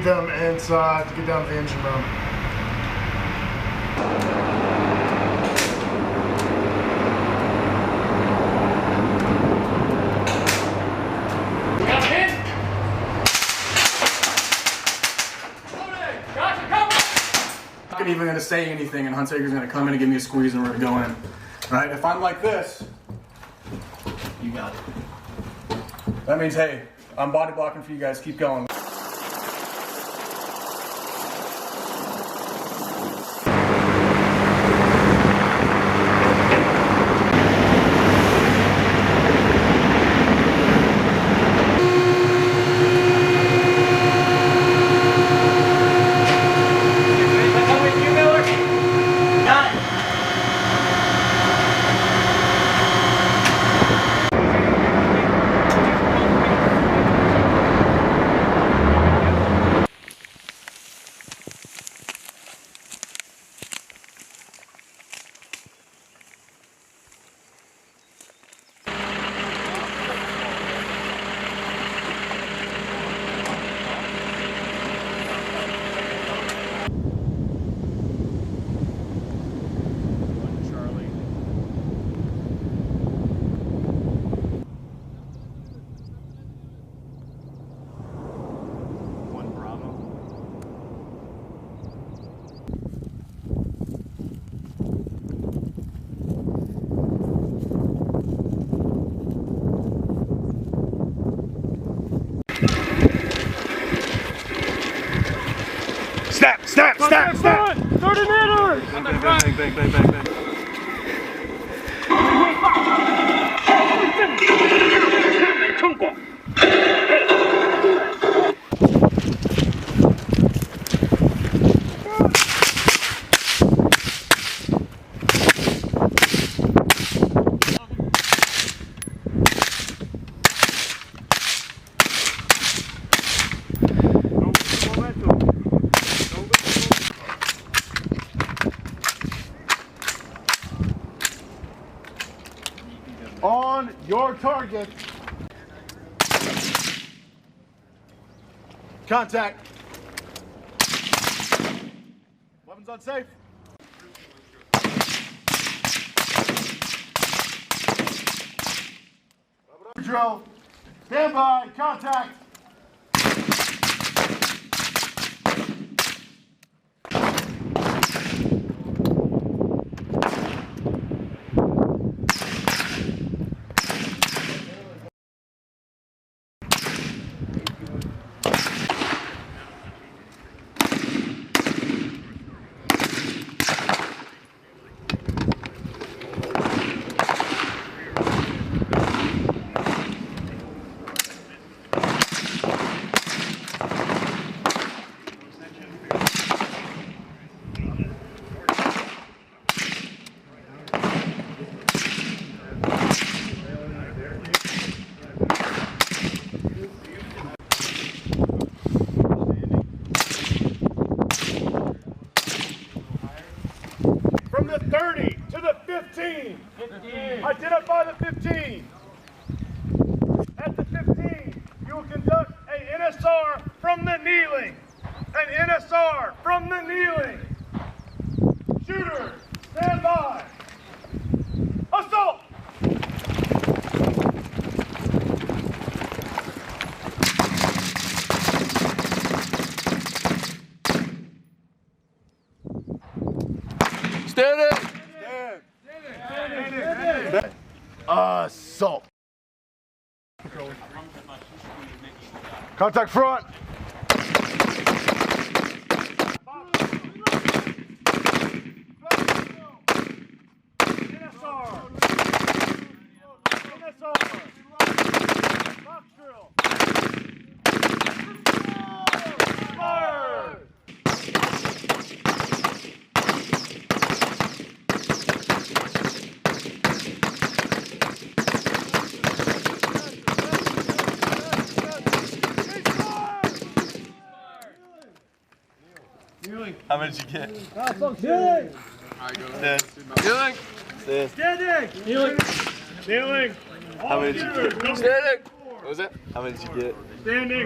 Them inside to get down to the engine room. We got a hit. Gotcha, come. I'm not even going to say anything, and Hunsaker's going to come in and give me a squeeze, and we're going to go in. All right? If I'm like this, you got it. That means, hey, I'm body blocking for you guys. Keep going. Snap! 30 meters! Bang. On your target. Contact. Weapons unsafe. Drill. Stand by. Contact. From the 30 to the 15. Identify the 15. At the 15, you will conduct a NSR from the kneeling. An NSR from the kneeling. Shooter, stand by. Assault! Stand it! Stand. Assault. Contact front. Box drill. Fire! How many did you get? Kneeling. Stand. Stand. Standing. Kneeling. How many did you get? Standing. What was that? How many did you get? Standing.